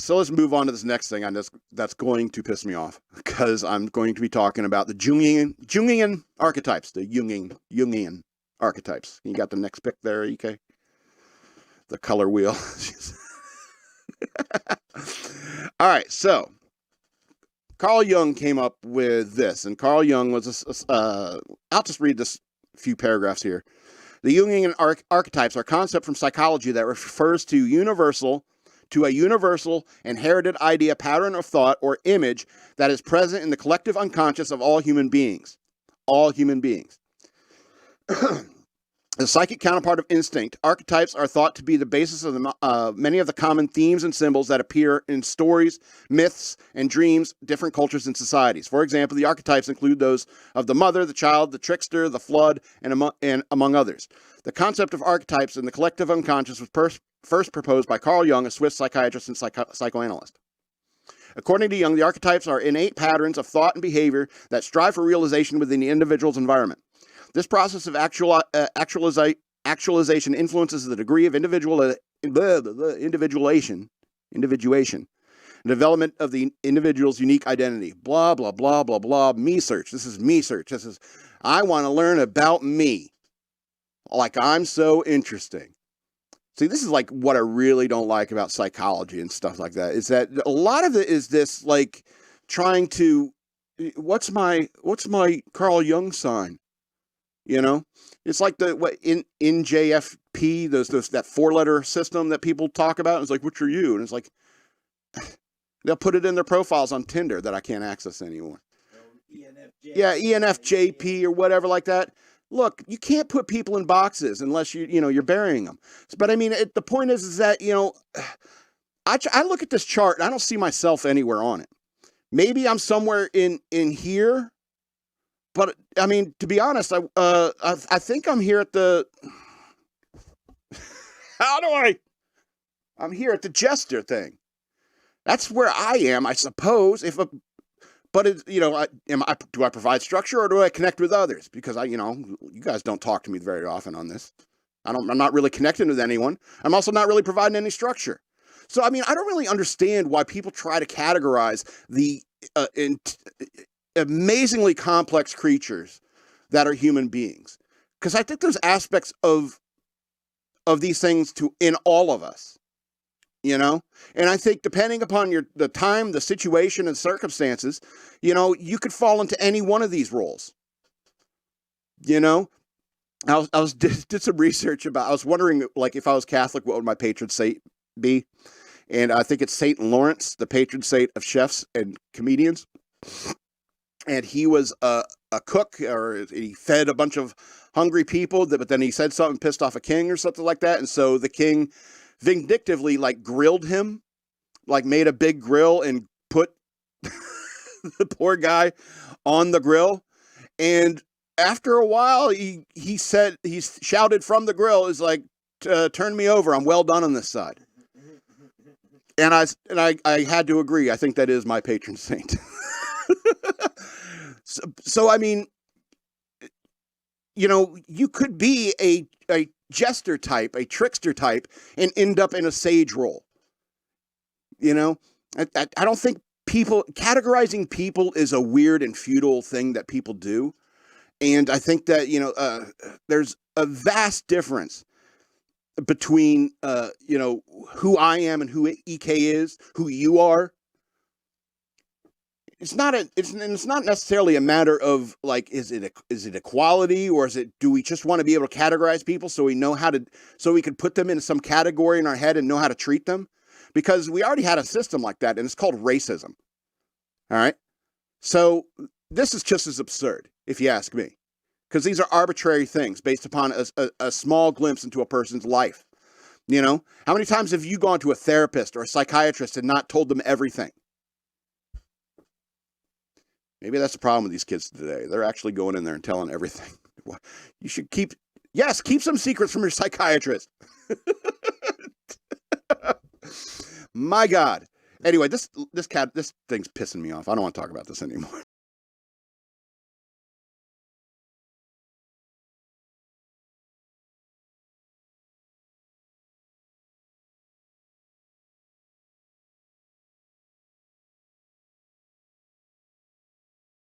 So let's move on to this next thing. That's going to piss me off because I'm going to be talking about the Jungian archetypes, the Jungian archetypes. You got the next pick there, EK? The color wheel. All right, so Carl Jung came up with this, and Carl Jung was I'll just read this few paragraphs here. The Jungian archetypes are a concept from psychology that refers to a universal inherited idea, pattern of thought, or image that is present in the collective unconscious of all human beings. All human beings. The psychic counterpart of instinct, archetypes are thought to be the basis of many of the common themes and symbols that appear in stories, myths, and dreams, different cultures and societies. For example, the archetypes include those of the mother, the child, the trickster, the flood, and among others. The concept of archetypes in the collective unconscious was first proposed by Carl Jung, a Swiss psychiatrist and psychoanalyst. According to Jung, the archetypes are innate patterns of thought and behavior that strive for realization within the individual's environment. This process of actualization influences the degree of individuation, and development of the individual's unique identity. Blah, blah, blah, blah, blah. Me search. This is me search. This is, I want to learn about me. Like I'm so interesting. See, this is like what I really don't like about psychology and stuff like that, is that a lot of it is this like trying to, what's my Carl Jung sign? You know, it's like in JFP, that 4-letter system that people talk about. It's like, which are you? And it's like, they'll put it in their profiles on Tinder that I can't access anymore. Yeah, ENFJP or whatever like that. Look, you can't put people in boxes unless you're burying them. But I mean, the point is that, I look at this chart and I don't see myself anywhere on it. Maybe I'm somewhere in here. But I mean, to be honest, I think I'm here at the. I'm here at the jester thing. That's where I am, I suppose. Do I provide structure or do I connect with others? Because you guys don't talk to me very often on this. I'm not really connecting with anyone. I'm also not really providing any structure. So I mean, I don't really understand why people try to categorize the amazingly complex creatures that are human beings, because I think there's aspects of these things in all of us, and I think depending upon the time, the situation, and circumstances, you could fall into any one of these roles. I did some research about. I was wondering, like, if I was Catholic, what would my patron saint be? And I think it's Saint Lawrence, the patron saint of chefs and comedians. And he was a cook, or he fed a bunch of hungry people, but then he said something pissed off a king or something like that. And so the king vindictively, like, grilled him, like made a big grill and put the poor guy on the grill. And after a while, he shouted from the grill, is like, turn me over. I'm well done on this side. And I had to agree. I think that is my patron saint. So I mean, you could be a jester type, a trickster type, and end up in a sage role. I don't think categorizing people is a weird and futile thing that people do. And I think that, there's a vast difference between, who I am and who EK is, who you are. It's not necessarily a matter of, like, is it equality, or do we just want to be able to categorize people so we can put them in some category in our head and know how to treat them? Because we already had a system like that, and it's called racism. All right. So this is just as absurd, if you ask me, because these are arbitrary things based upon a small glimpse into a person's life. How many times have you gone to a therapist or a psychiatrist and not told them everything? Maybe that's the problem with these kids today. They're actually going in there and telling everything. You should keep some secrets from your psychiatrist. My God. Anyway, this thing's pissing me off. I don't want to talk about this anymore.